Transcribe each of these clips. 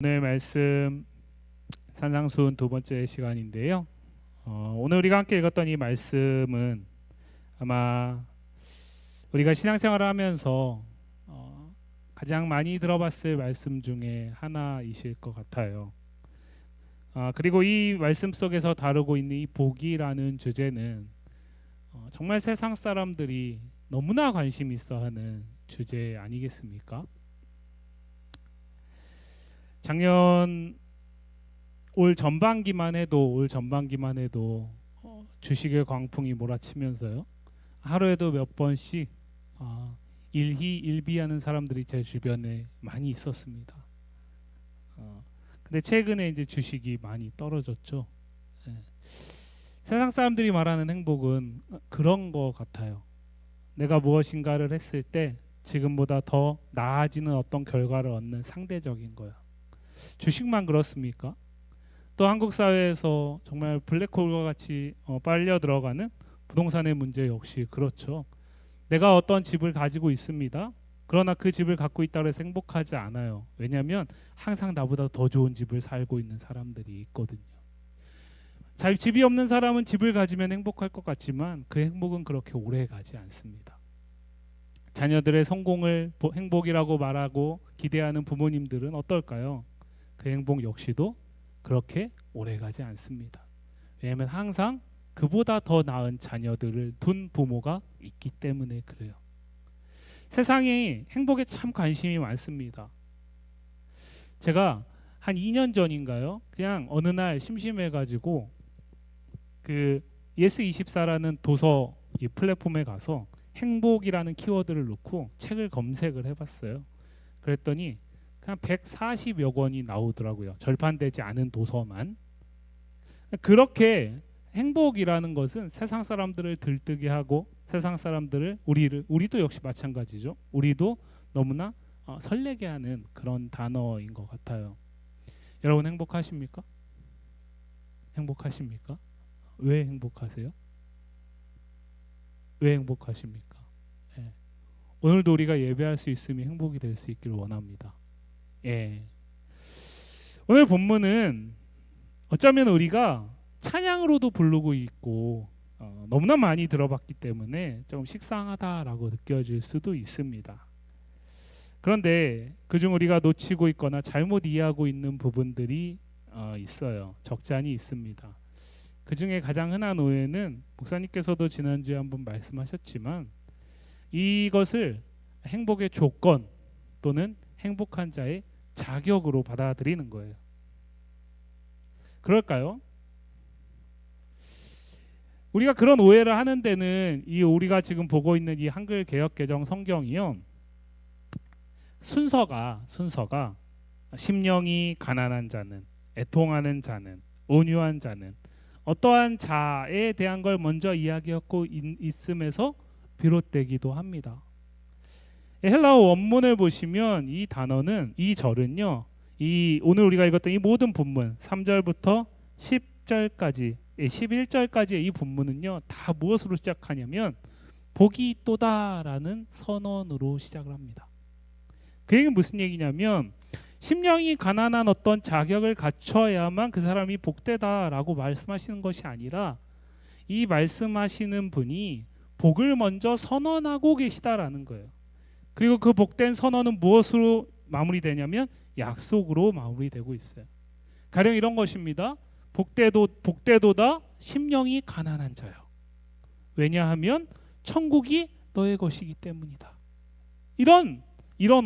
오늘 말씀 산상수훈 두 번째 시간인데요. 오늘 우리가 함께 읽었던 이 말씀은 아마 우리가 신앙생활을 하면서 가장 많이 들어봤을 말씀 중에 하나이실 것 같아요. 그리고 이 말씀 속에서 다루고 있는 이 복이라는 주제는 정말 세상 사람들이 너무나 관심 있어하는 주제 아니겠습니까? 작년 올 전반기만 해도 주식의 광풍이 몰아치면서요. 하루에도 몇 번씩 일희일비하는 사람들이 제 주변에 많이 있었습니다. 근데 최근에 이제 주식이 많이 떨어졌죠. 예. 세상 사람들이 말하는 행복은 그런 거 같아요. 내가 무엇인가를 했을 때 지금보다 더 나아지는 어떤 결과를 얻는 상대적인 거야. 주식만 그렇습니까? 또 한국 사회에서 정말 블랙홀과 같이 빨려 들어가는 부동산의 문제 역시 그렇죠. 내가 어떤 집을 가지고 있습니다. 그러나 그 집을 갖고 있다고 해서 행복하지 않아요. 왜냐하면 항상 나보다 더 좋은 집을 살고 있는 사람들이 있거든요. 집이 없는 사람은 집을 가지면 행복할 것 같지만 그 행복은 그렇게 오래 가지 않습니다. 자녀들의 성공을 행복이라고 말하고 기대하는 부모님들은 어떨까요? 그 행복 역시도 그렇게 오래가지 않습니다. 왜냐하면 항상 그보다 더 나은 자녀들을 둔 부모가 있기 때문에 그래요. 세상에 행복에 참 관심이 많습니다. 제가 한 2년 전인가요? 그냥 어느 날 심심해가지고 그 예스24라는 도서 이 플랫폼에 가서 행복이라는 키워드를 넣고 책을 검색을 해봤어요. 그랬더니 그냥 140여 권이 나오더라고요. 절판되지 않은 도서만. 그렇게 행복이라는 것은 세상 사람들을 들뜨게 하고 세상 사람들을 우리도 역시 마찬가지죠. 우리도 너무나 설레게 하는 그런 단어인 것 같아요. 여러분 행복하십니까? 행복하십니까? 왜 행복하세요? 왜 행복하십니까? 예. 오늘도 우리가 예배할 수 있음이 행복이 될 수 있기를 원합니다. 예. 오늘 본문은 어쩌면 우리가 찬양으로도 부르고 있고 너무나 많이 들어봤기 때문에 좀 식상하다라고 느껴질 수도 있습니다. 그런데 그중 우리가 놓치고 있거나 잘못 이해하고 있는 부분들이 있어요. 적잖이 있습니다. 그중에 가장 흔한 오해는 목사님께서도 지난주에 한번 말씀하셨지만 이것을 행복의 조건 또는 행복한 자의 자격으로 받아들이는 거예요. 그럴까요? 우리가 그런 오해를 하는 데는 이 우리가 지금 보고 있는 이 한글 개역 개정 성경이요. 순서가 심령이 가난한 자는, 애통하는 자는, 온유한 자는 어떠한 자에 대한 걸 먼저 이야기하고 있음에서 비롯되기도 합니다. 헬라어 원문을 보시면 이 단어는 이 절은요. 오늘 우리가 읽었던 이 모든 본문 3절부터 10절까지 11절까지의 이 본문은요. 다 무엇으로 시작하냐면 복이 있도다라는 선언으로 시작을 합니다. 그 얘기는 무슨 얘기냐면 심령이 가난한 어떤 자격을 갖춰야만 그 사람이 복되다라고 말씀하시는 것이 아니라 이 말씀하시는 분이 복을 먼저 선언하고 계시다라는 거예요. 그리고 그 복된 선언은 무엇으로 마무리되냐면 약속으로 마무리되고 있어요. 가령 이런 것입니다. 복되도다 심령이 가난한 자요. 왜냐하면 천국이 너의 것이기 때문이다. 이런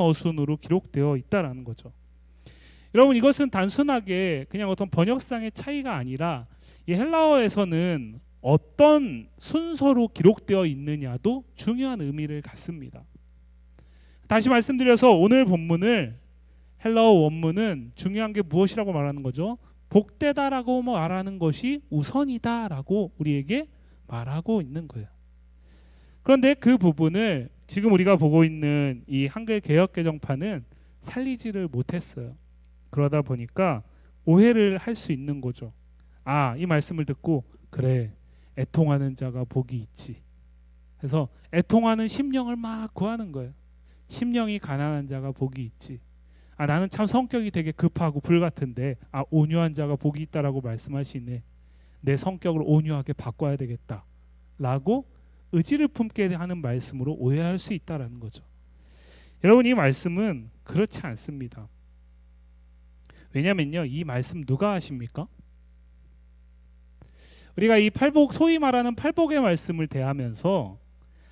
어순으로 기록되어 있다라는 거죠. 여러분 이것은 단순하게 그냥 어떤 번역상의 차이가 아니라 이 헬라어에서는 어떤 순서로 기록되어 있느냐도 중요한 의미를 갖습니다. 다시 말씀드려서 오늘 본문을 헬라어 원문은 중요한 게 무엇이라고 말하는 거죠? 복되다라고 말하는 것이 우선이다라고 우리에게 말하고 있는 거예요. 그런데 그 부분을 지금 우리가 보고 있는 이 한글 개역 개정판은 살리지를 못했어요. 그러다 보니까 오해를 할 수 있는 거죠. 이 말씀을 듣고 그래 애통하는 자가 복이 있지. 그래서 애통하는 심령을 막 구하는 거예요. 심령이 가난한 자가 복이 있지. 나는 참 성격이 되게 급하고 불같은데 온유한 자가 복이 있다라고 말씀하시네. 내 성격을 온유하게 바꿔야 되겠다 라고 의지를 품게 하는 말씀으로 오해할 수 있다라는 거죠. 여러분, 이 말씀은 그렇지 않습니다. 왜냐면요, 이 말씀 누가 하십니까? 우리가 이 팔복, 소위 말하는 팔복의 말씀을 대하면서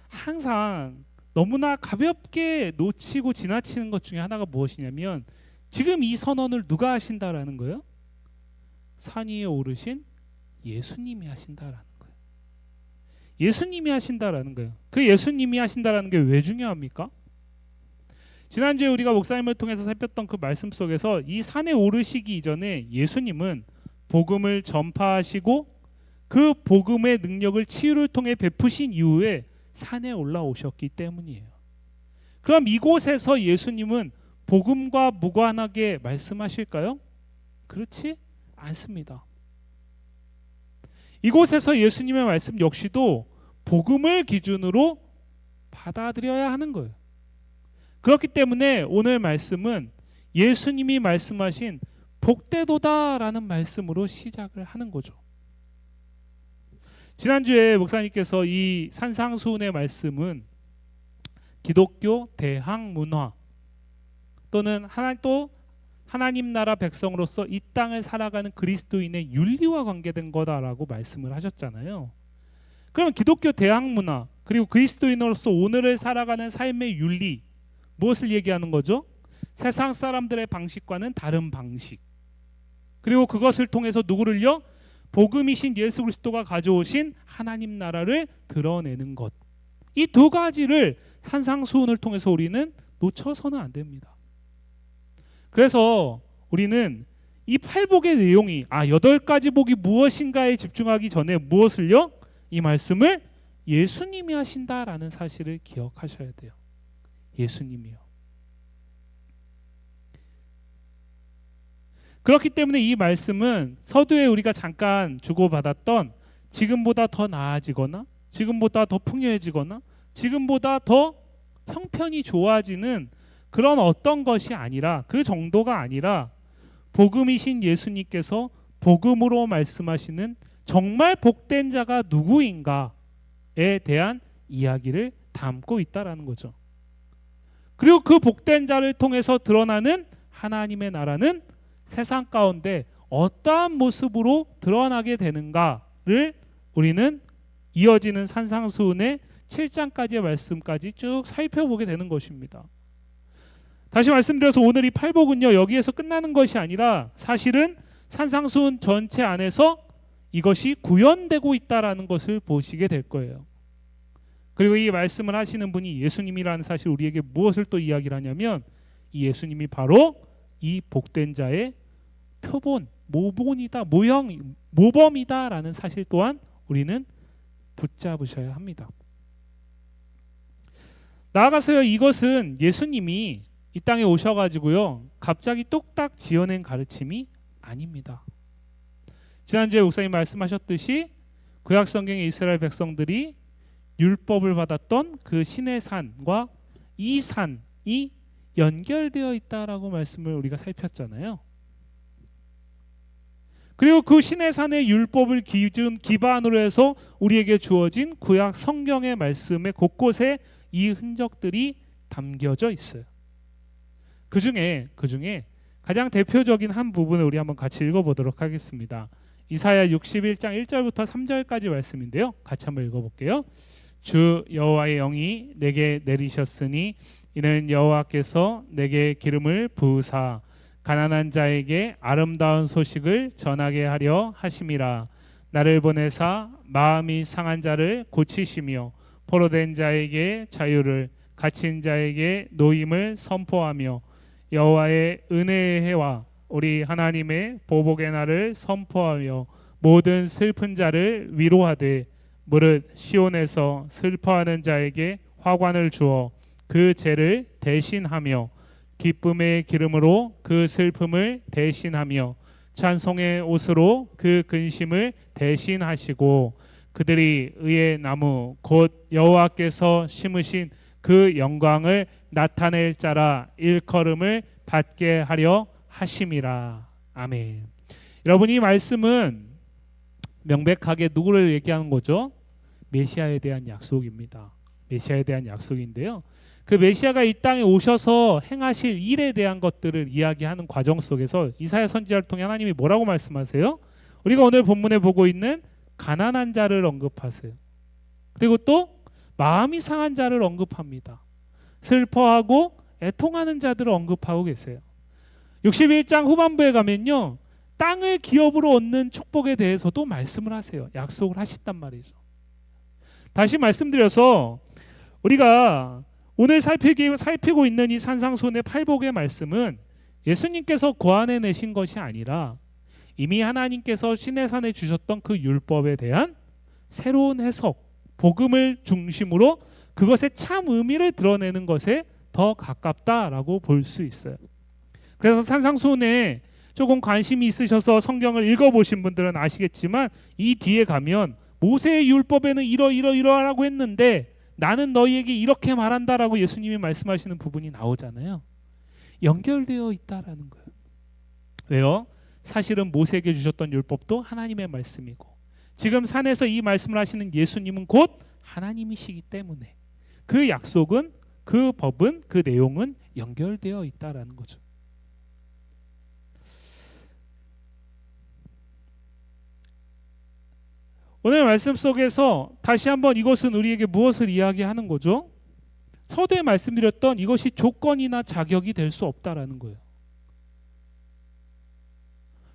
항상 너무나 가볍게 놓치고 지나치는 것 중에 하나가 무엇이냐면, 지금 이 선언을 누가 하신다라는 거예요? 산 위에 오르신 예수님이 하신다라는 거예요. 예수님이 하신다라는 거예요. 그 예수님이 하신다라는 게 왜 중요합니까? 지난주에 우리가 목사님을 통해서 살폈던 그 말씀 속에서 이 산에 오르시기 이전에 예수님은 복음을 전파하시고 그 복음의 능력을 치유를 통해 베푸신 이후에 산에 올라오셨기 때문이에요. 그럼 이곳에서 예수님은 복음과 무관하게 말씀하실까요? 그렇지 않습니다. 이곳에서 예수님의 말씀 역시도 복음을 기준으로 받아들여야 하는 거예요. 그렇기 때문에 오늘 말씀은 예수님이 말씀하신 복되도다라는 말씀으로 시작을 하는 거죠. 지난주에 목사님께서 이 산상수훈의 말씀은 기독교 대항 문화 또는 하나님 나라 백성으로서 이 땅을 살아가는 그리스도인의 윤리와 관계된 거다라고 말씀을 하셨잖아요. 그럼 기독교 대항 문화 그리고 그리스도인으로서 오늘을 살아가는 삶의 윤리, 무엇을 얘기하는 거죠? 세상 사람들의 방식과는 다른 방식, 그리고 그것을 통해서 누구를요? 복음이신 예수 그리스도가 가져오신 하나님 나라를 드러내는 것. 이 두 가지를 산상수훈을 통해서 우리는 놓쳐서는 안 됩니다. 그래서 우리는 이 팔복의 내용이 8가지 복이 무엇인가에 집중하기 전에 무엇을요? 이 말씀을 예수님이 하신다라는 사실을 기억하셔야 돼요. 예수님이요. 그렇기 때문에 이 말씀은 서두에 우리가 잠깐 주고받았던 지금보다 더 나아지거나 지금보다 더 풍요해지거나 지금보다 더 형편이 좋아지는 그런 어떤 것이 아니라, 그 정도가 아니라 복음이신 예수님께서 복음으로 말씀하시는 정말 복된 자가 누구인가에 대한 이야기를 담고 있다라는 거죠. 그리고 그 복된 자를 통해서 드러나는 하나님의 나라는 세상 가운데 어떠한 모습으로 드러나게 되는가를 우리는 이어지는 산상수훈의 7장까지의 말씀까지 쭉 살펴보게 되는 것입니다. 다시 말씀드려서 오늘 이 팔복은요, 여기에서 끝나는 것이 아니라 사실은 산상수훈 전체 안에서 이것이 구현되고 있다라는 것을 보시게 될 거예요. 그리고 이 말씀을 하시는 분이 예수님이라는 사실, 우리에게 무엇을 또 이야기를 하냐면 이 예수님이 바로 이 복된 자의 표본, 모본이다, 모범이다라는 사실 또한 우리는 붙잡으셔야 합니다. 나아가서요, 이것은 예수님이 이 땅에 오셔가지고요 갑자기 뚝딱 지어낸 가르침이 아닙니다. 지난주에 목사님 말씀하셨듯이 구약 성경의 이스라엘 백성들이 율법을 받았던 그 신의 산과 이 산이 연결되어 있다라고 말씀을 우리가 살폈잖아요. 그리고 그 신의 산의 율법을 기반으로 해서 우리에게 주어진 구약 성경의 말씀의 곳곳에 이 흔적들이 담겨져 있어요. 그 중에 가장 대표적인 한 부분을 우리 한번 같이 읽어보도록 하겠습니다. 이사야 61장 1절부터 3절까지 말씀인데요, 같이 한번 읽어볼게요. 주 여호와의 영이 내게 내리셨으니 이는 여호와께서 내게 기름을 부으사 가난한 자에게 아름다운 소식을 전하게 하려 하심이라. 나를 보내사 마음이 상한 자를 고치시며 포로된 자에게 자유를, 갇힌 자에게 노임을 선포하며 여호와의 은혜의 해와 우리 하나님의 보복의 날을 선포하며 모든 슬픈 자를 위로하되 무릇 시온에서 슬퍼하는 자에게 화관을 주어 그 죄를 대신하며 기쁨의 기름으로 그 슬픔을 대신하며 찬송의 옷으로 그 근심을 대신하시고 그들이 의의 나무 곧 여호와께서 심으신 그 영광을 나타낼 자라 일컬음을 받게 하려 하심이라. 아멘. 여러분, 이 말씀은 명백하게 누구를 얘기하는 거죠? 메시아에 대한 약속입니다. 메시아에 대한 약속인데요, 그 메시아가 이 땅에 오셔서 행하실 일에 대한 것들을 이야기하는 과정 속에서 이사야 선지자를 통해 하나님이 뭐라고 말씀하세요? 우리가 오늘 본문에 보고 있는 가난한 자를 언급하세요. 그리고 또 마음이 상한 자를 언급합니다. 슬퍼하고 애통하는 자들을 언급하고 계세요. 61장 후반부에 가면요, 땅을 기업으로 얻는 축복에 대해서도 말씀을 하세요. 약속을 하신단 말이죠. 다시 말씀드려서 우리가 오늘 살피고 있는 이 산상수훈의 팔복의 말씀은 예수님께서 고안해내신 것이 아니라 이미 하나님께서 시내산에 주셨던 그 율법에 대한 새로운 해석, 복음을 중심으로 그것의 참 의미를 드러내는 것에 더 가깝다라고 볼 수 있어요. 그래서 산상수훈에 조금 관심이 있으셔서 성경을 읽어보신 분들은 아시겠지만 이 뒤에 가면 모세의 율법에는 이러하라고 했는데 나는 너희에게 이렇게 말한다라고 예수님이 말씀하시는 부분이 나오잖아요. 연결되어 있다라는 거예요. 왜요? 사실은 모세에게 주셨던 율법도 하나님의 말씀이고 지금 산에서 이 말씀을 하시는 예수님은 곧 하나님이시기 때문에 그 약속은, 그 법은, 그 내용은 연결되어 있다라는 거죠. 오늘 말씀 속에서 다시 한번 이것은 우리에게 무엇을 이야기하는 거죠? 서두에 말씀드렸던 이것이 조건이나 자격이 될 수 없다라는 거예요.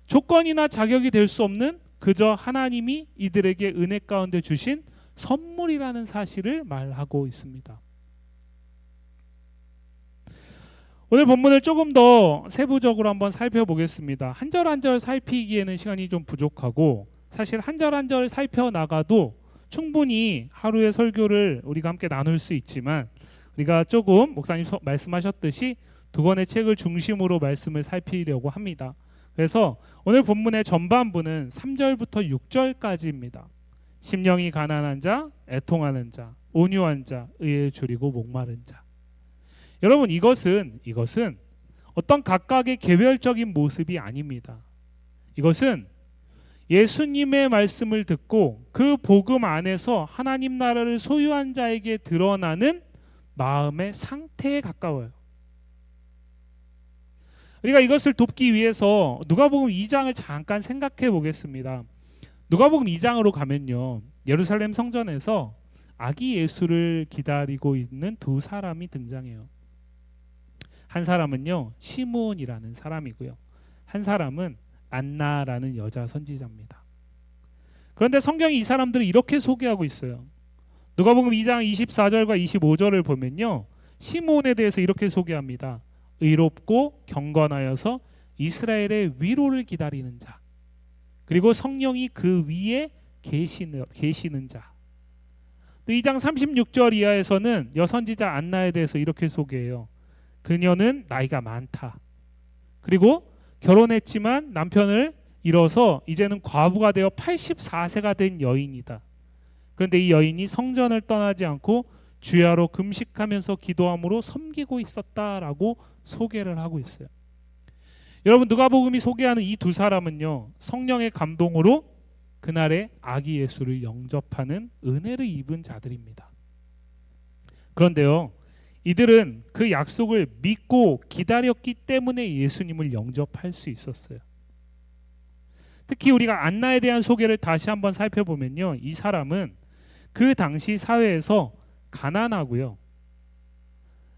조건이나 자격이 될 수 없는 그저 하나님이 이들에게 은혜 가운데 주신 선물이라는 사실을 말하고 있습니다. 오늘 본문을 조금 더 세부적으로 한번 살펴보겠습니다. 한 절 한 절 살피기에는 시간이 좀 부족하고 사실 한 절 한 절 살펴나가도 충분히 하루의 설교를 우리가 함께 나눌 수 있지만 우리가 조금 목사님 말씀하셨듯이 두 권의 책을 중심으로 말씀을 살피려고 합니다. 그래서 오늘 본문의 전반부는 3절부터 6절까지입니다. 심령이 가난한 자, 애통하는 자, 온유한 자, 의에 줄이고 목마른 자. 여러분, 이것은 어떤 각각의 개별적인 모습이 아닙니다. 이것은 예수님의 말씀을 듣고 그 복음 안에서 하나님 나라를 소유한 자에게 드러나는 마음의 상태에 가까워요. 우리가 이것을 돕기 위해서 누가복음 2장을 잠깐 생각해 보겠습니다. 누가복음 2장으로 가면요, 예루살렘 성전에서 아기 예수를 기다리고 있는 두 사람이 등장해요. 한 사람은요, 시므온이라는 사람이고요, 한 사람은 안나라는 여자 선지자입니다. 그런데 성경이 이 사람들을 이렇게 소개하고 있어요. 누가복음 2장 24절과 25절을 보면요, 시므온에 대해서 이렇게 소개합니다. 의롭고 경건하여서 이스라엘의 위로를 기다리는 자, 그리고 성령이 그 위에 계시는 자. 또 2장 36절 이하에서는 여선지자 안나에 대해서 이렇게 소개해요. 그녀는 나이가 많다. 그리고 결혼했지만 남편을 잃어서 이제는 과부가 되어 84세가 된 여인이다. 그런데 이 여인이 성전을 떠나지 않고 주야로 금식하면서 기도함으로 섬기고 있었다라고 소개를 하고 있어요. 여러분, 누가복음이 소개하는 이 두 사람은요, 성령의 감동으로 그날의 아기 예수를 영접하는 은혜를 입은 자들입니다. 그런데요, 이들은 그 약속을 믿고 기다렸기 때문에 예수님을 영접할 수 있었어요. 특히 우리가 안나에 대한 소개를 다시 한번 살펴보면요, 이 사람은 그 당시 사회에서 가난하고요,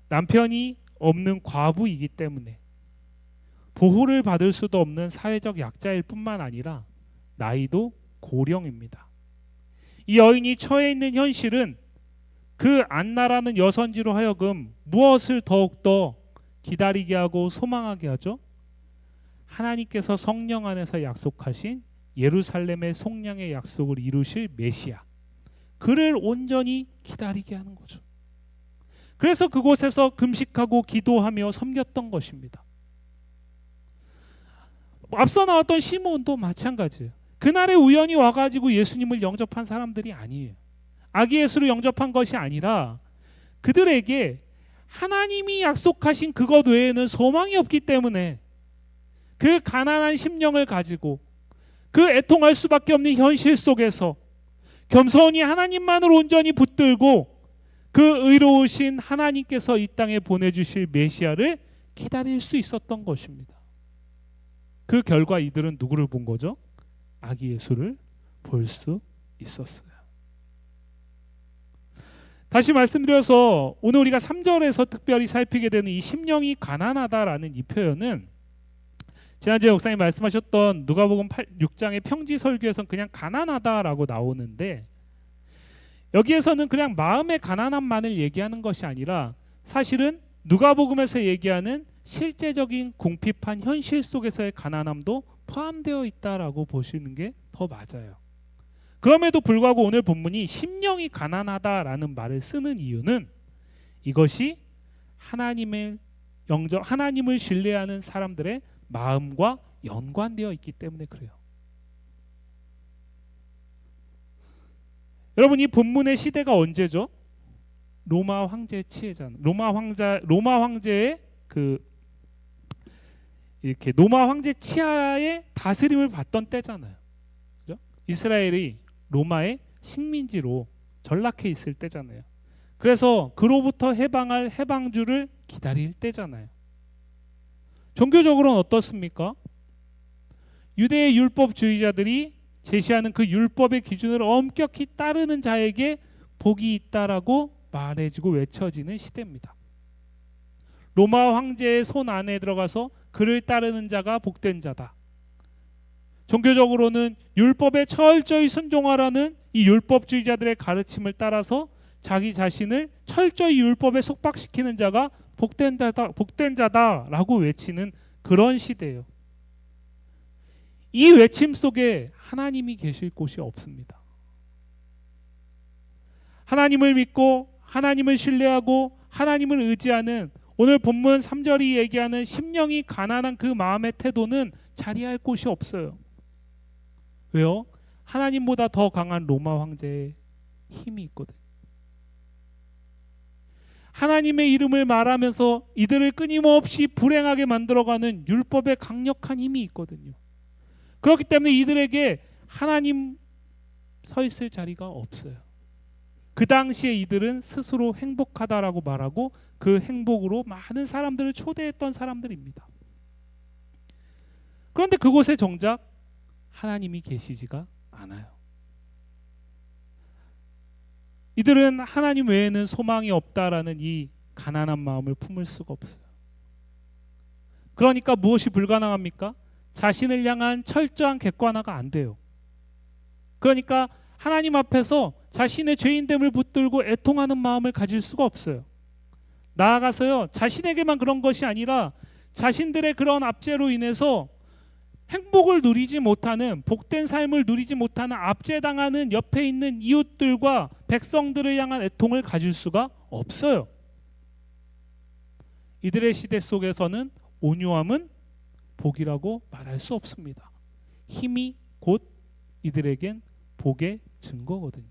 남편이 없는 과부이기 때문에 보호를 받을 수도 없는 사회적 약자일 뿐만 아니라 나이도 고령입니다. 이 여인이 처해 있는 현실은 그 안나라는 여선지로 하여금 무엇을 더욱더 기다리게 하고 소망하게 하죠? 하나님께서 성령 안에서 약속하신 예루살렘의 속량의 약속을 이루실 메시아, 그를 온전히 기다리게 하는 거죠. 그래서 그곳에서 금식하고 기도하며 섬겼던 것입니다. 앞서 나왔던 시므온도 마찬가지예요. 그날에 우연히 와가지고 예수님을 영접한 사람들이 아니에요. 아기 예수를 영접한 것이 아니라 그들에게 하나님이 약속하신 그것 외에는 소망이 없기 때문에 그 가난한 심령을 가지고 그 애통할 수밖에 없는 현실 속에서 겸손히 하나님만을 온전히 붙들고 그 의로우신 하나님께서 이 땅에 보내주실 메시아를 기다릴 수 있었던 것입니다. 그 결과 이들은 누구를 본 거죠? 아기 예수를 볼 수 있었어요. 다시 말씀드려서 오늘 우리가 3절에서 특별히 살피게 되는 이 심령이 가난하다라는 이 표현은 지난주에 목사님 말씀하셨던 누가복음 6장의 평지 설교에서는 그냥 가난하다라고 나오는데, 여기에서는 그냥 마음의 가난함만을 얘기하는 것이 아니라 사실은 누가복음에서 얘기하는 실제적인 궁핍한 현실 속에서의 가난함도 포함되어 있다라고 보시는 게 더 맞아요. 그럼에도 불구하고 오늘 본문이 심령이 가난하다라는 말을 쓰는 이유는 이것이 하나님을 신뢰하는 사람들의 마음과 연관되어 있기 때문에 그래요. 여러분, 이 본문의 시대가 언제죠? 로마 황제 치해잖아요. 로마 황제의 이렇게 로마 황제 치하의 다스림을 받던 때잖아요. 그죠? 이스라엘이 로마의 식민지로 전락해 있을 때잖아요. 그래서 그로부터 해방할 해방주를 기다릴 때잖아요. 종교적으로는 어떻습니까? 유대의 율법주의자들이 제시하는 그 율법의 기준을 엄격히 따르는 자에게 복이 있다라고 말해지고 외쳐지는 시대입니다. 로마 황제의 손 안에 들어가서 그를 따르는 자가 복된 자다. 종교적으로는 율법에 철저히 순종하라는 이 율법주의자들의 가르침을 따라서 자기 자신을 철저히 율법에 속박시키는 자가 복된 자다라고 외치는 그런 시대예요. 이 외침 속에 하나님이 계실 곳이 없습니다. 하나님을 믿고 하나님을 신뢰하고 하나님을 의지하는 오늘 본문 3절이 얘기하는 심령이 가난한 그 마음의 태도는 자리할 곳이 없어요. 왜요? 하나님보다 더 강한 로마 황제의 힘이 있거든요. 하나님의 이름을 말하면서 이들을 끊임없이 불행하게 만들어가는 율법의 강력한 힘이 있거든요. 그렇기 때문에 이들에게 하나님 서 있을 자리가 없어요. 그 당시에 이들은 스스로 행복하다라고 말하고 그 행복으로 많은 사람들을 초대했던 사람들입니다. 그런데 그곳에 정작 하나님이 계시지가 않아요. 이들은 하나님 외에는 소망이 없다라는 이 가난한 마음을 품을 수가 없어요. 그러니까 무엇이 불가능합니까? 자신을 향한 철저한 객관화가 안 돼요. 그러니까 하나님 앞에서 자신의 죄인됨을 붙들고 애통하는 마음을 가질 수가 없어요. 나아가서요, 자신에게만 그런 것이 아니라 자신들의 그런 압제로 인해서 행복을 누리지 못하는, 복된 삶을 누리지 못하는 압제당하는 옆에 있는 이웃들과 백성들을 향한 애통을 가질 수가 없어요. 이들의 시대 속에서는 온유함은 복이라고 말할 수 없습니다. 힘이 곧 이들에겐 복의 증거거든요.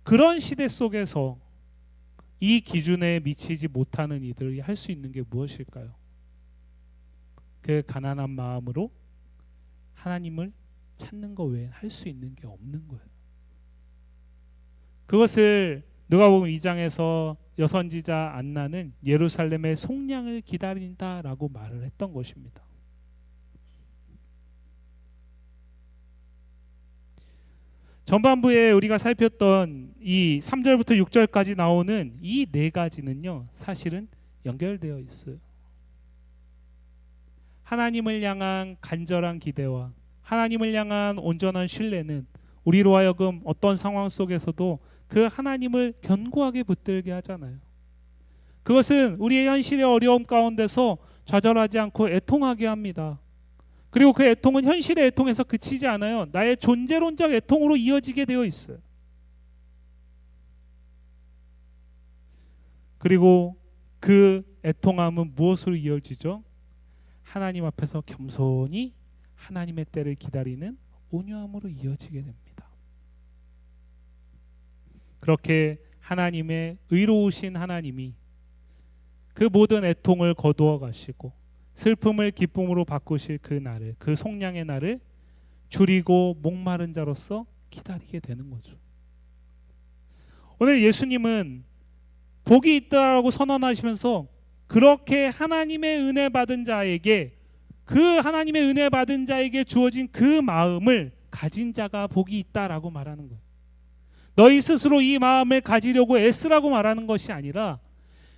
그런 시대 속에서 이 기준에 미치지 못하는 이들이 할 수 있는 게 무엇일까요? 그 가난한 마음으로 하나님을 찾는 것 외에 할 수 있는 게 없는 거예요. 그것을 누가복음 2장에서 여선지자 안나는 예루살렘의 속량을 기다린다라고 말을 했던 것입니다. 전반부에 우리가 살폈던 이 3절부터 6절까지 나오는 이 네 가지는요, 사실은 연결되어 있어요. 하나님을 향한 간절한 기대와 하나님을 향한 온전한 신뢰는 우리로 하여금 어떤 상황 속에서도 그 하나님을 견고하게 붙들게 하잖아요. 그것은 우리의 현실의 어려움 가운데서 좌절하지 않고 애통하게 합니다. 그리고 그 애통은 현실의 애통에서 그치지 않아요. 나의 존재론적 애통으로 이어지게 되어 있어요. 그리고 그 애통함은 무엇으로 이어지죠? 하나님 앞에서 겸손히 하나님의 때를 기다리는 온유함으로 이어지게 됩니다. 그렇게 하나님의 의로우신 하나님이 그 모든 애통을 거두어 가시고 슬픔을 기쁨으로 바꾸실 그 날을, 그 속량의 날을 줄이고 목마른 자로서 기다리게 되는 거죠. 오늘 예수님은 복이 있다라고 선언하시면서 그렇게 하나님의 은혜 받은 자에게, 그 하나님의 은혜 받은 자에게 주어진 그 마음을 가진 자가 복이 있다라고 말하는 거예요. 너희 스스로 이 마음을 가지려고 애쓰라고 말하는 것이 아니라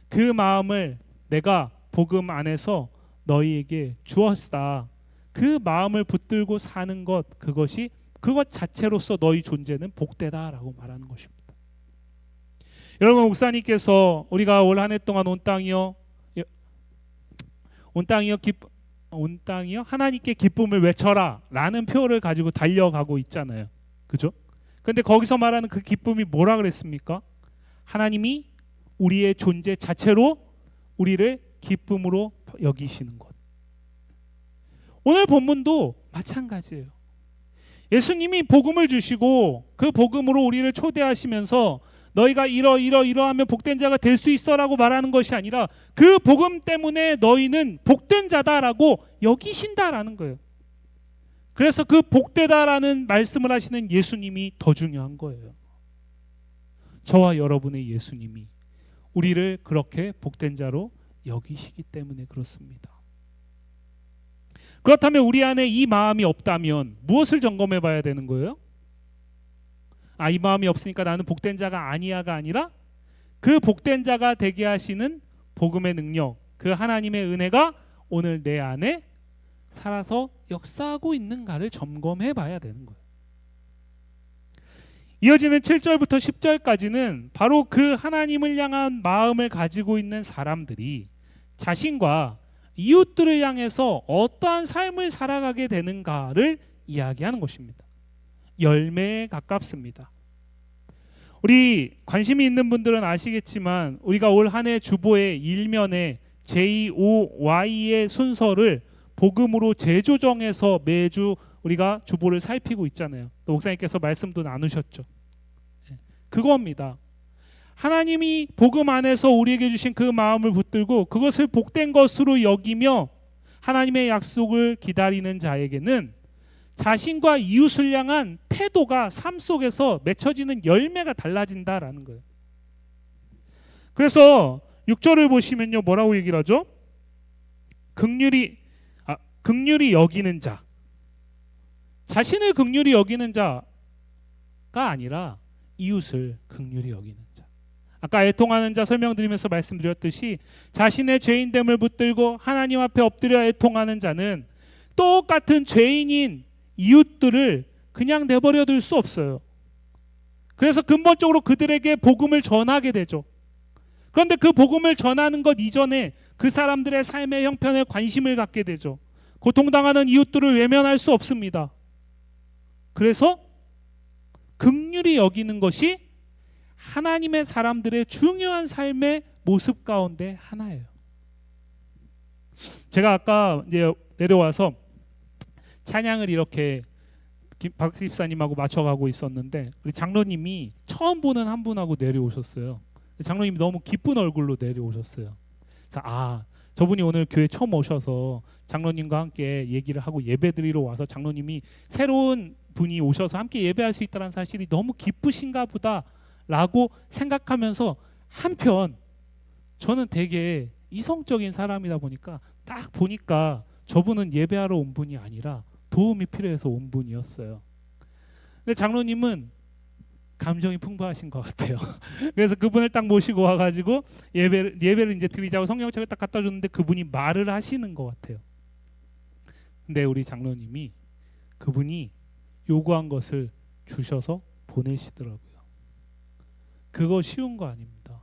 그 마음을 내가 복음 안에서 너희에게 주었다. 그 마음을 붙들고 사는 것, 그것 자체로서 너희 존재는 복되다라고 말하는 것입니다. 여러분, 목사님께서 우리가 올 한 해 동안 온 땅이여 하나님께 기쁨을 외쳐라 라는 표를 가지고 달려가고 있잖아요. 그죠? 근데 거기서 말하는 그 기쁨이 뭐라 그랬습니까? 하나님이 우리의 존재 자체로 우리를 기쁨으로 여기시는 것. 오늘 본문도 마찬가지예요. 예수님이 복음을 주시고 그 복음으로 우리를 초대하시면서 너희가 이러하면 복된 자가 될 수 있어라고 말하는 것이 아니라 그 복음 때문에 너희는 복된 자다라고 여기신다라는 거예요. 그래서 그 복되다라는 말씀을 하시는 예수님이 더 중요한 거예요. 저와 여러분의 예수님이 우리를 그렇게 복된 자로 여기시기 때문에 그렇습니다. 그렇다면 우리 안에 이 마음이 없다면 무엇을 점검해 봐야 되는 거예요? 이 마음이 없으니까 나는 복된 자가 아니야가 아니라 그 복된 자가 되게 하시는 복음의 능력, 그 하나님의 은혜가 오늘 내 안에 살아서 역사하고 있는가를 점검해 봐야 되는 거예요. 이어지는 7절부터 10절까지는 바로 그 하나님을 향한 마음을 가지고 있는 사람들이 자신과 이웃들을 향해서 어떠한 삶을 살아가게 되는가를 이야기하는 것입니다. 열매에 가깝습니다. 우리 관심이 있는 분들은 아시겠지만 우리가 올 한 해 주보의 일면에 JOY의 순서를 복음으로 재조정해서 매주 우리가 주보를 살피고 있잖아요. 또 목사님께서 말씀도 나누셨죠. 그겁니다. 하나님이 복음 안에서 우리에게 주신 그 마음을 붙들고 그것을 복된 것으로 여기며 하나님의 약속을 기다리는 자에게는 자신과 이웃을 향한 태도가 삶 속에서 맺혀지는 열매가 달라진다라는 거예요. 그래서 6절을 보시면요, 뭐라고 얘기를 하죠? 긍휼히 여기는 자, 자신을 긍휼히 여기는 자가 아니라 이웃을 긍휼히 여기는 자. 아까 애통하는 자 설명드리면서 말씀드렸듯이 자신의 죄인됨을 붙들고 하나님 앞에 엎드려 애통하는 자는 똑같은 죄인인 이웃들을 그냥 내버려 둘 수 없어요. 그래서 근본적으로 그들에게 복음을 전하게 되죠. 그런데 그 복음을 전하는 것 이전에 그 사람들의 삶의 형편에 관심을 갖게 되죠. 고통당하는 이웃들을 외면할 수 없습니다. 그래서 긍휼히 여기는 것이 하나님의 사람들의 중요한 삶의 모습 가운데 하나예요. 제가 아까 이제 내려와서 찬양을 이렇게 박 집사님하고 맞춰가고 있었는데 우리 장로님이 처음 보는 한 분하고 내려오셨어요. 장로님이 너무 기쁜 얼굴로 내려오셨어요. 그래서 저분이 오늘 교회 처음 오셔서 장로님과 함께 얘기를 하고 예배드리러 와서 장로님이 새로운 분이 오셔서 함께 예배할 수 있다는 사실이 너무 기쁘신가 보다라고 생각하면서 한편 저는 되게 이성적인 사람이다 보니까 딱 보니까 저분은 예배하러 온 분이 아니라 도움이 필요해서 온 분이었어요. 근데 장로님은 감정이 풍부하신 것 같아요. 그래서 그분을 딱 모시고 와가지고 예배를 이제 드리자고 성경책을 딱 갖다 줬는데 그분이 말을 하시는 것 같아요. 근데 우리 장로님이 그분이 요구한 것을 주셔서 보내시더라고요. 그거 쉬운 거 아닙니다.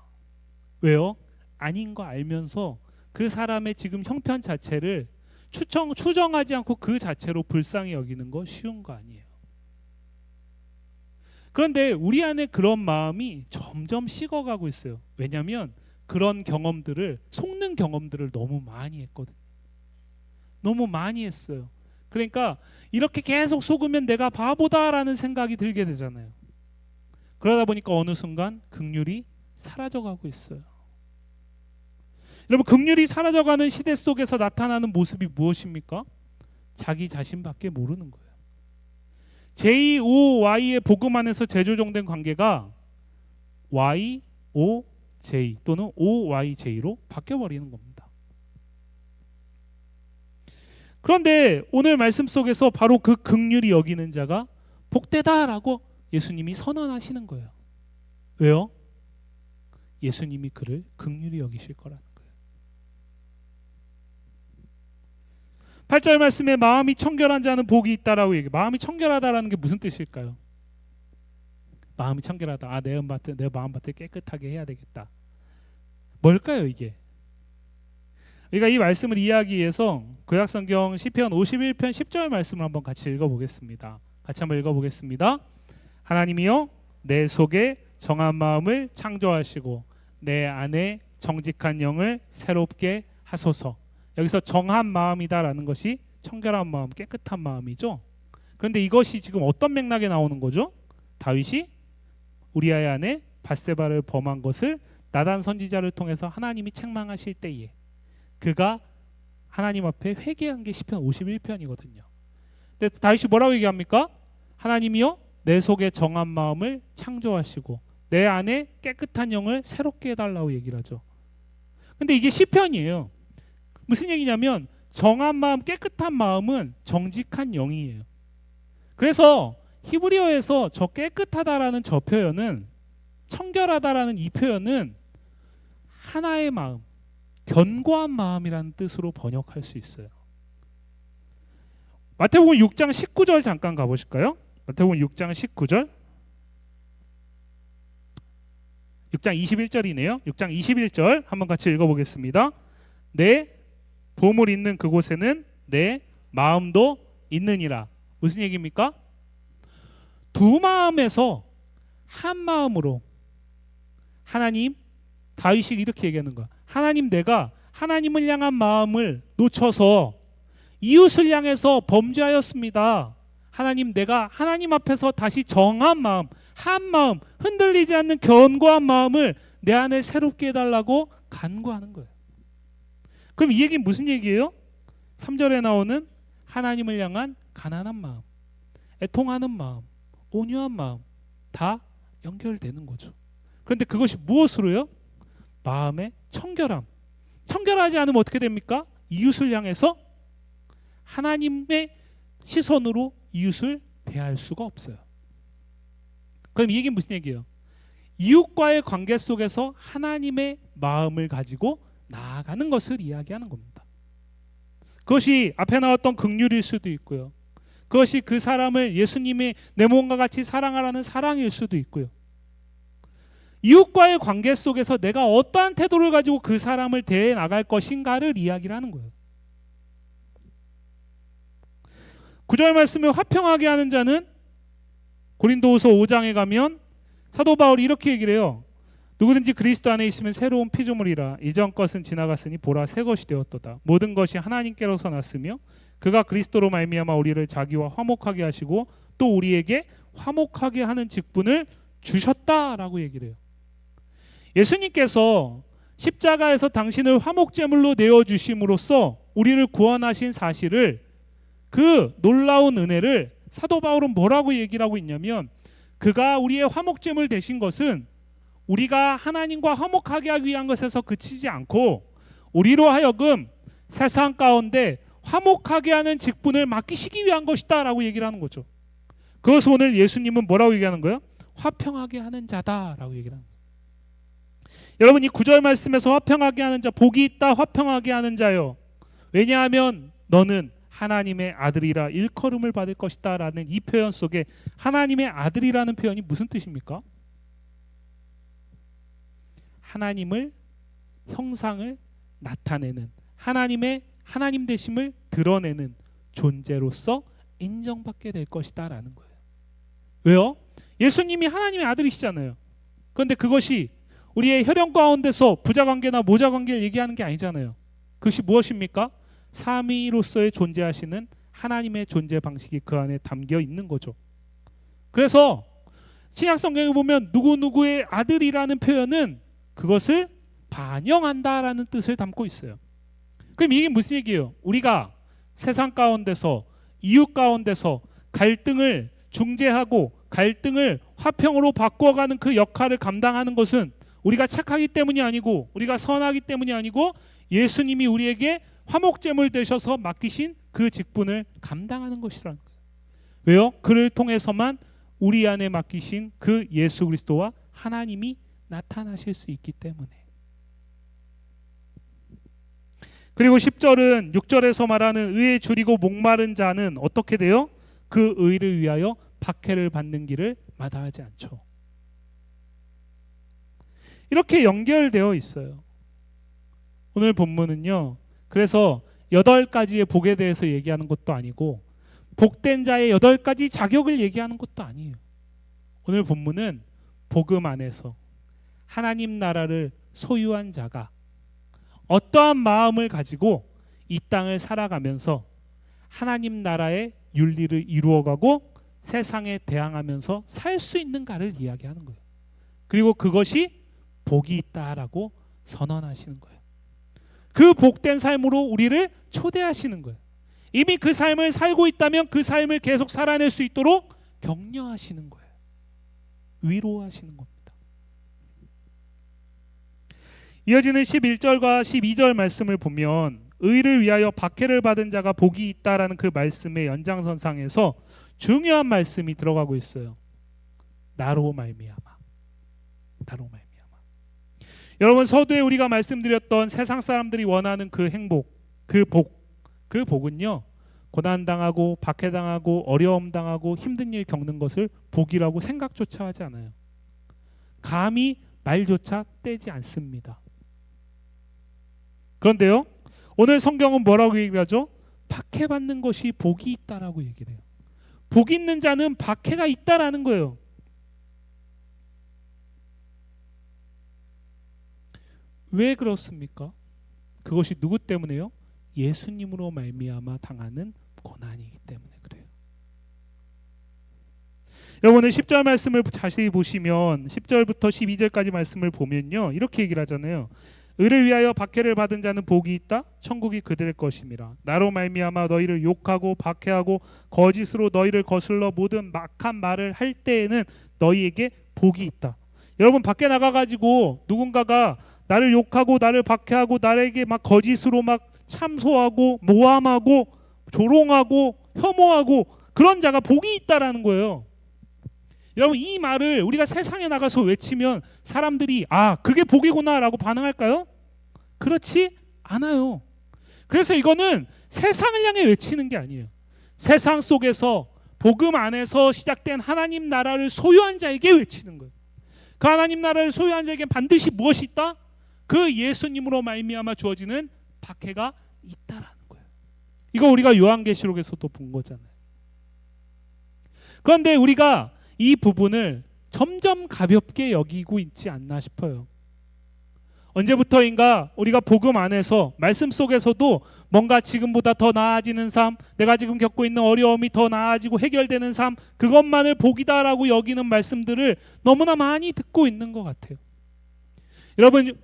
왜요? 아닌 거 알면서 그 사람의 지금 형편 자체를 추정하지 않고 그 자체로 불쌍히 여기는 거 쉬운 거 아니에요. 그런데 우리 안에 그런 마음이 점점 식어가고 있어요. 왜냐하면 그런 경험들을, 속는 경험들을 너무 많이 했거든요. 너무 많이 했어요. 그러니까 이렇게 계속 속으면 내가 바보다라는 생각이 들게 되잖아요. 그러다 보니까 어느 순간 긍휼이 사라져가고 있어요. 여러분, 긍휼이 사라져가는 시대 속에서 나타나는 모습이 무엇입니까? 자기 자신밖에 모르는 거예요. J-O-Y의 복음 안에서 재조정된 관계가 Y-O-J 또는 O-Y-J로 바뀌어버리는 겁니다. 그런데 오늘 말씀 속에서 바로 그 긍휼히 여기는 자가 복되다라고 예수님이 선언하시는 거예요. 왜요? 예수님이 그를 긍휼히 여기실 거라는 거예요. 8절 말씀에 마음이 청결한 자는 복이 있다라고 얘기해요. 마음이 청결하다라는 게 무슨 뜻일까요? 마음이 청결하다. 내 마음밭을 깨끗하게 해야 되겠다. 뭘까요 이게? 우리가 이 말씀을 이해하기 위해서 구약성경 시편 51편 10절 말씀을 한번 같이 읽어보겠습니다. 같이 한번 읽어보겠습니다. 하나님이여 내 속에 정한 마음을 창조하시고 내 안에 정직한 영을 새롭게 하소서. 여기서 정한 마음이다라는 것이 청결한 마음, 깨끗한 마음이죠. 그런데 이것이 지금 어떤 맥락에 나오는 거죠? 다윗이 우리아의 아내 밧세바를 범한 것을 나단 선지자를 통해서 하나님이 책망하실 때에 그가 하나님 앞에 회개한 게 시편 51편이거든요. 근데 다윗이 뭐라고 얘기합니까? 하나님이여 내 속에 정한 마음을 창조하시고 내 안에 깨끗한 영을 새롭게 해달라고 얘기를 하죠. 근데 이게 시편이에요. 무슨 얘기냐면 정한 마음, 깨끗한 마음은 정직한 영이에요. 그래서 히브리어에서 저 깨끗하다라는 저 표현은, 청결하다라는 이 표현은 하나의 마음, 견고한 마음이라는 뜻으로 번역할 수 있어요. 마태복음 6장 19절 잠깐 가보실까요? 마태복음 6장 19절, 6장 21절이네요. 6장 21절 한번 같이 읽어보겠습니다. 내 보물 있는 그곳에는 내 마음도 있느니라. 무슨 얘기입니까? 두 마음에서 한 마음으로 하나님, 다윗이 이렇게 얘기하는 거야. 하나님, 내가 하나님을 향한 마음을 놓쳐서 이웃을 향해서 범죄하였습니다. 하나님, 내가 하나님 앞에서 다시 정한 마음, 한 마음, 흔들리지 않는 견고한 마음을 내 안에 새롭게 해달라고 간구하는 거예요. 그럼 이 얘기는 무슨 얘기예요? 3절에 나오는 하나님을 향한 가난한 마음, 애통하는 마음, 온유한 마음 다 연결되는 거죠. 그런데 그것이 무엇으로요? 마음의 청결함. 청결하지 않으면 어떻게 됩니까? 이웃을 향해서 하나님의 시선으로 이웃을 대할 수가 없어요. 그럼 이 얘기는 무슨 얘기예요? 이웃과의 관계 속에서 하나님의 마음을 가지고 나아가는 것을 이야기하는 겁니다. 그것이 앞에 나왔던 긍휼일 수도 있고요. 그것이 그 사람을 예수님의 내 몸과 같이 사랑하라는 사랑일 수도 있고요. 이웃과의 관계 속에서 내가 어떠한 태도를 가지고 그 사람을 대해 나갈 것인가를 이야기를 하는 거예요. 9절 말씀에 화평하게 하는 자는 고린도후서 5장에 가면 사도 바울이 이렇게 얘기를 해요. 누구든지 그리스도 안에 있으면 새로운 피조물이라. 이전 것은 지나갔으니 보라 새 것이 되었도다. 모든 것이 하나님께로서 났으며 그가 그리스도로 말미암아 우리를 자기와 화목하게 하시고 또 우리에게 화목하게 하는 직분을 주셨다라고 얘기를 해요. 예수님께서 십자가에서 당신을 화목제물로 내어주심으로써 우리를 구원하신 사실을, 그 놀라운 은혜를 사도 바울은 뭐라고 얘기를 하고 있냐면, 그가 우리의 화목제물 되신 것은 우리가 하나님과 화목하게 하기 위한 것에서 그치지 않고 우리로 하여금 세상 가운데 화목하게 하는 직분을 맡기시기 위한 것이다 라고 얘기를 하는 거죠. 그것을 오늘 예수님은 뭐라고 얘기하는 거예요? 화평하게 하는 자다라고 얘기를 하는 거예요. 여러분, 이 9절 말씀에서 화평하게 하는 자, 복이 있다 화평하게 하는 자요, 왜냐하면 너는 하나님의 아들이라 일컬음을 받을 것이다 라는 이 표현 속에 하나님의 아들이라는 표현이 무슨 뜻입니까? 하나님을, 형상을 나타내는, 하나님의 하나님 되심을 드러내는 존재로서 인정받게 될 것이다 라는 거예요. 왜요? 예수님이 하나님의 아들이시잖아요. 그런데 그것이 우리의 혈연 가운데서 부자관계나 모자관계를 얘기하는 게 아니잖아요. 그것이 무엇입니까? 삼위로서의 존재하시는 하나님의 존재 방식이 그 안에 담겨 있는 거죠. 그래서 신약 성경에 보면 누구누구의 아들이라는 표현은 그것을 반영한다라는 뜻을 담고 있어요. 그럼 이게 무슨 얘기예요? 우리가 세상 가운데서, 이웃 가운데서 갈등을 중재하고 갈등을 화평으로 바꿔가는 그 역할을 감당하는 것은 우리가 착하기 때문이 아니고, 우리가 선하기 때문이 아니고, 예수님이 우리에게 화목제물 되셔서 맡기신 그 직분을 감당하는 것이라는 거예요. 왜요? 그를 통해서만 우리 안에 맡기신 그 예수 그리스도와 하나님이 나타나실 수 있기 때문에. 그리고 10절은 6절에서 말하는 의에 줄이고 목마른 자는 어떻게 돼요? 그 의를 위하여 박해를 받는 길을 마다하지 않죠. 이렇게 연결되어 있어요. 오늘 본문은요, 그래서 8가지의 복에 대해서 얘기하는 것도 아니고 복된 자의 8가지 자격을 얘기하는 것도 아니에요. 오늘 본문은 복음 안에서 하나님 나라를 소유한 자가 어떠한 마음을 가지고 이 땅을 살아가면서 하나님 나라의 윤리를 이루어가고 세상에 대항하면서 살 수 있는가를 이야기하는 거예요. 그리고 그것이 복이 있다라고 선언하시는 거예요. 그 복된 삶으로 우리를 초대하시는 거예요. 이미 그 삶을 살고 있다면 그 삶을 계속 살아낼 수 있도록 격려하시는 거예요. 위로하시는 겁니다. 이어지는 11절과 12절 말씀을 보면 의를 위하여 박해를 받은 자가 복이 있다라는 그 말씀의 연장선상에서 중요한 말씀이 들어가고 있어요. 나로 말미암아. 나로 말미암아. 여러분, 서두에 우리가 말씀드렸던 세상 사람들이 원하는 그 행복, 그 복은요, 고난당하고 박해당하고 어려움당하고 힘든 일 겪는 것을 복이라고 생각조차 하지 않아요. 감히 말조차 떼지 않습니다. 그런데요, 오늘 성경은 뭐라고 얘기하죠? 박해받는 것이 복이 있다라고 얘기를 해요. 복 있는 자는 박해가 있다라는 거예요. 왜 그렇습니까? 그것이 누구 때문에요? 예수님으로 말미암아 당하는 고난이기 때문에 그래요. 여러분, 10절 말씀을 자세히 보시면 10절부터 12절까지 말씀을 보면요, 이렇게 얘기를 하잖아요. 의를 위하여 박해를 받은 자는 복이 있다. 천국이 그들의 것임이라. 나로 말미암아 너희를 욕하고 박해하고 거짓으로 너희를 거슬러 모든 막한 말을 할 때에는 너희에게 복이 있다. 여러분, 밖에 나가가지고 누군가가 나를 욕하고 나를 박해하고 나에게 막 거짓으로 막 참소하고 모함하고 조롱하고 혐오하고 그런 자가 복이 있다라는 거예요. 여러분, 이 말을 우리가 세상에 나가서 외치면 사람들이 아, 그게 복이구나 라고 반응할까요? 그렇지 않아요. 그래서 이거는 세상을 향해 외치는 게 아니에요. 세상 속에서 복음 안에서 시작된 하나님 나라를 소유한 자에게 외치는 거예요. 그 하나님 나라를 소유한 자에게 반드시 무엇이 있다? 그 예수님으로 말미암아 주어지는 박해가 있다라는 거예요. 이거 우리가 요한계시록에서도 본 거잖아요. 그런데 우리가 이 부분을 점점 가볍게 여기고 있지 않나 싶어요. 언제부터인가 우리가 복음 안에서 말씀 속에서도 뭔가 지금보다 더 나아지는 삶, 내가 지금 겪고 있는 어려움이 더 나아지고 해결되는 삶, 그것만을 복이다라고 여기는 말씀들을 너무나 많이 듣고 있는 것 같아요. 여러분,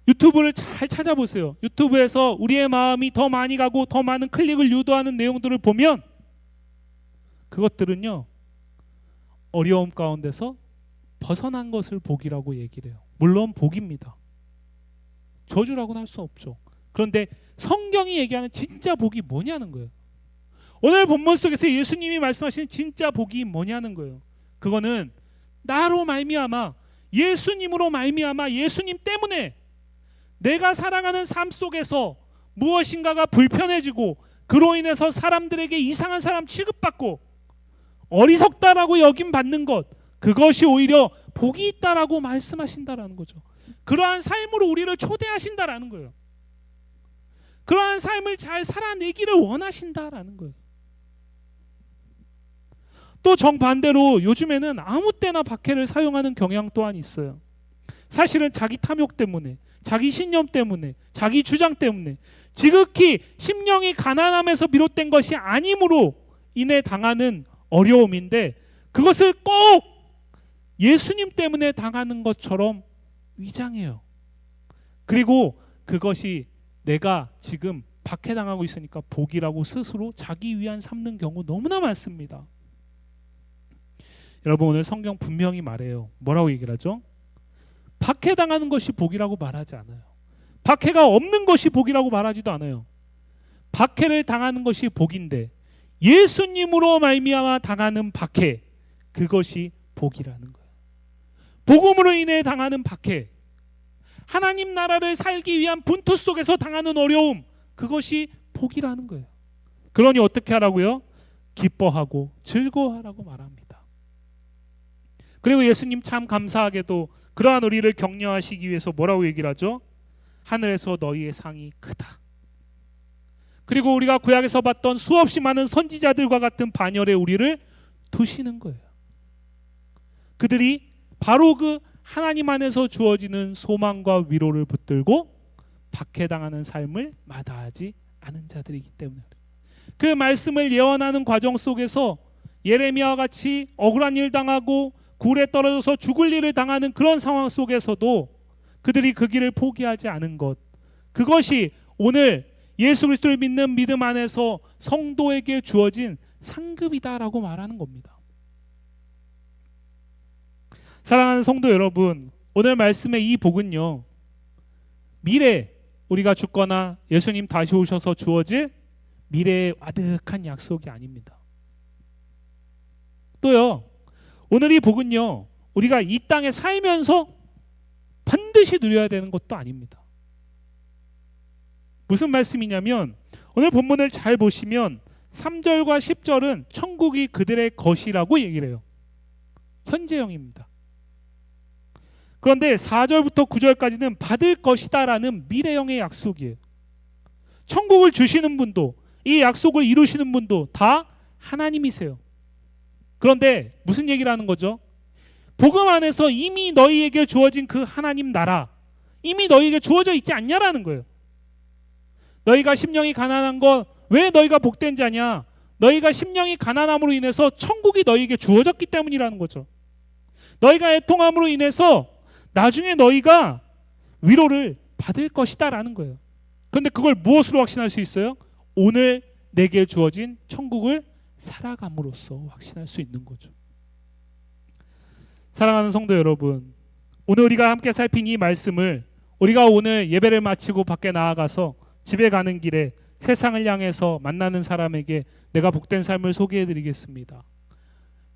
유튜브를 잘 찾아보세요. 유튜브에서 우리의 마음이 더 많이 가고 더 많은 클릭을 유도하는 내용들을 보면 그것들은요, 어려움 가운데서 벗어난 것을 복이라고 얘기를 해요. 물론 복입니다. 저주라고는 할 수 없죠. 그런데 성경이 얘기하는 진짜 복이 뭐냐는 거예요. 오늘 본문 속에서 예수님이 말씀하시는 진짜 복이 뭐냐는 거예요. 그거는 나로 말미암아, 예수님으로 말미암아, 예수님 때문에 내가 살아가는 삶 속에서 무엇인가가 불편해지고 그로 인해서 사람들에게 이상한 사람 취급받고 어리석다라고 여김받는 것, 그것이 오히려 복이 있다라고 말씀하신다라는 거죠. 그러한 삶으로 우리를 초대하신다라는 거예요. 그러한 삶을 잘 살아내기를 원하신다라는 거예요. 또 정반대로 요즘에는 아무 때나 박해를 사용하는 경향 또한 있어요. 사실은 자기 탐욕 때문에, 자기 신념 때문에, 자기 주장 때문에, 지극히 심령이 가난함에서 비롯된 것이 아님으로 인해 당하는 어려움인데, 그것을 꼭 예수님 때문에 당하는 것처럼 위장해요. 그리고 그것이 내가 지금 박해당하고 있으니까 복이라고 스스로 자기 위안 삼는 경우 너무나 많습니다. 여러분, 오늘 성경 분명히 말해요. 뭐라고 얘기를 하죠? 박해당하는 것이 복이라고 말하지 않아요. 박해가 없는 것이 복이라고 말하지도 않아요. 박해를 당하는 것이 복인데 예수님으로 말미암아 당하는 박해, 그것이 복이라는 거예요. 복음으로 인해 당하는 박해, 하나님 나라를 살기 위한 분투 속에서 당하는 어려움, 그것이 복이라는 거예요. 그러니 어떻게 하라고요? 기뻐하고 즐거워하라고 말합니다. 그리고 예수님 참 감사하게도 그러한 우리를 격려하시기 위해서 뭐라고 얘기를 하죠? 하늘에서 너희의 상이 크다. 그리고 우리가 구약에서 봤던 수없이 많은 선지자들과 같은 반열에 우리를 두시는 거예요. 그들이 바로 그 하나님 안에서 주어지는 소망과 위로를 붙들고 박해당하는 삶을 마다하지 않은 자들이기 때문에, 그 말씀을 예언하는 과정 속에서 예레미야와 같이 억울한 일 당하고 굴에 떨어져서 죽을 일을 당하는 그런 상황 속에서도 그들이 그 길을 포기하지 않은 것, 그것이 오늘 예수 그리스도를 믿는 믿음 안에서 성도에게 주어진 상급이다라고 말하는 겁니다. 사랑하는 성도 여러분, 오늘 말씀의 이 복은요, 미래 우리가 죽거나 예수님 다시 오셔서 주어질 미래의 아득한 약속이 아닙니다. 또요, 오늘 이 복은요, 우리가 이 땅에 살면서 반드시 누려야 되는 것도 아닙니다. 무슨 말씀이냐면, 오늘 본문을 잘 보시면 3절과 10절은 천국이 그들의 것이라고 얘기를 해요. 현재형입니다. 그런데 4절부터 9절까지는 받을 것이다라는 미래형의 약속이에요. 천국을 주시는 분도 이 약속을 이루시는 분도 다 하나님이세요. 그런데 무슨 얘기를 하는 거죠? 복음 안에서 이미 너희에게 주어진 그 하나님 나라, 이미 너희에게 주어져 있지 않냐라는 거예요. 너희가 심령이 가난한 것, 왜 너희가 복된 자냐? 너희가 심령이 가난함으로 인해서 천국이 너희에게 주어졌기 때문이라는 거죠. 너희가 애통함으로 인해서 나중에 너희가 위로를 받을 것이다라는 거예요. 그런데 그걸 무엇으로 확신할 수 있어요? 오늘 내게 주어진 천국을 살아감으로써 확신할 수 있는 거죠. 사랑하는 성도 여러분, 오늘 우리가 함께 살핀 이 말씀을 우리가 오늘 예배를 마치고 밖에 나아가서 집에 가는 길에 세상을 향해서 만나는 사람에게 내가 복된 삶을 소개해드리겠습니다,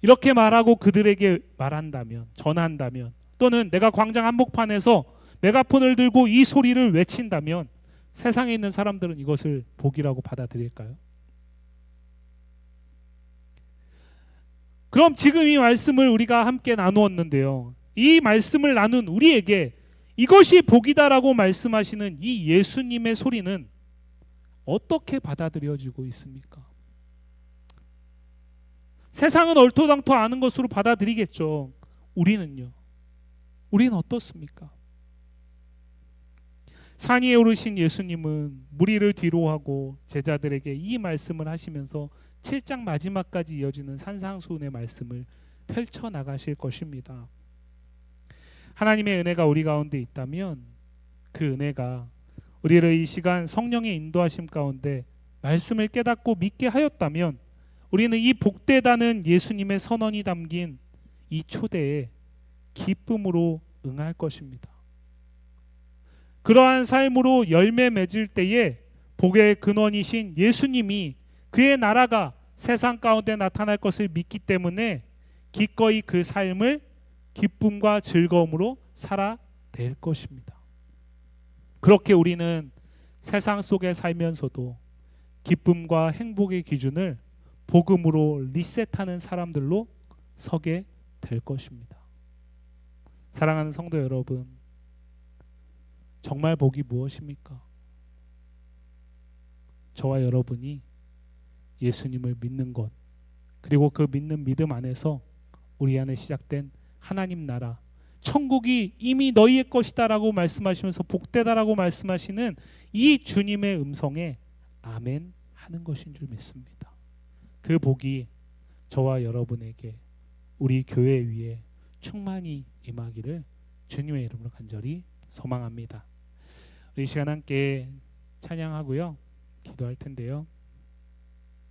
이렇게 말하고 그들에게 말한다면, 전한다면, 또는 내가 광장 한복판에서 메가폰을 들고 이 소리를 외친다면 세상에 있는 사람들은 이것을 복이라고 받아들일까요? 그럼 지금 이 말씀을 우리가 함께 나누었는데요, 이 말씀을 나눈 우리에게 이것이 복이다라고 말씀하시는 이 예수님의 소리는 어떻게 받아들여지고 있습니까? 세상은 얼토당토 아는 것으로 받아들이겠죠. 우리는요? 우리는 어떻습니까? 산 위에 오르신 예수님은 무리를 뒤로하고 제자들에게 이 말씀을 하시면서 7장 마지막까지 이어지는 산상수훈의 말씀을 펼쳐나가실 것입니다. 하나님의 은혜가 우리 가운데 있다면 그 은혜가 우리를 이 시간 성령의 인도하심 가운데 말씀을 깨닫고 믿게 하였다면 우리는 이 복되다는 예수님의 선언이 담긴 이 초대에 기쁨으로 응할 것입니다. 그러한 삶으로 열매 맺을 때에 복의 근원이신 예수님이, 그의 나라가 세상 가운데 나타날 것을 믿기 때문에 기꺼이 그 삶을 기쁨과 즐거움으로 살아낼 것입니다. 그렇게 우리는 세상 속에 살면서도 기쁨과 행복의 기준을 복음으로 리셋하는 사람들로 서게 될 것입니다. 사랑하는 성도 여러분, 정말 복이 무엇입니까? 저와 여러분이 예수님을 믿는 것, 그리고 그 믿는 믿음 안에서 우리 안에 시작된 하나님 나라, 천국이 이미 너희의 것이다라고 말씀하시면서 복되다라고 말씀하시는 이 주님의 음성에 아멘 하는 것인 줄 믿습니다. 그 복이 저와 여러분에게, 우리 교회 위에 충만히 임하기를 주님의 이름으로 간절히 소망합니다. 우리 이 시간 함께 찬양하고요, 기도할 텐데요.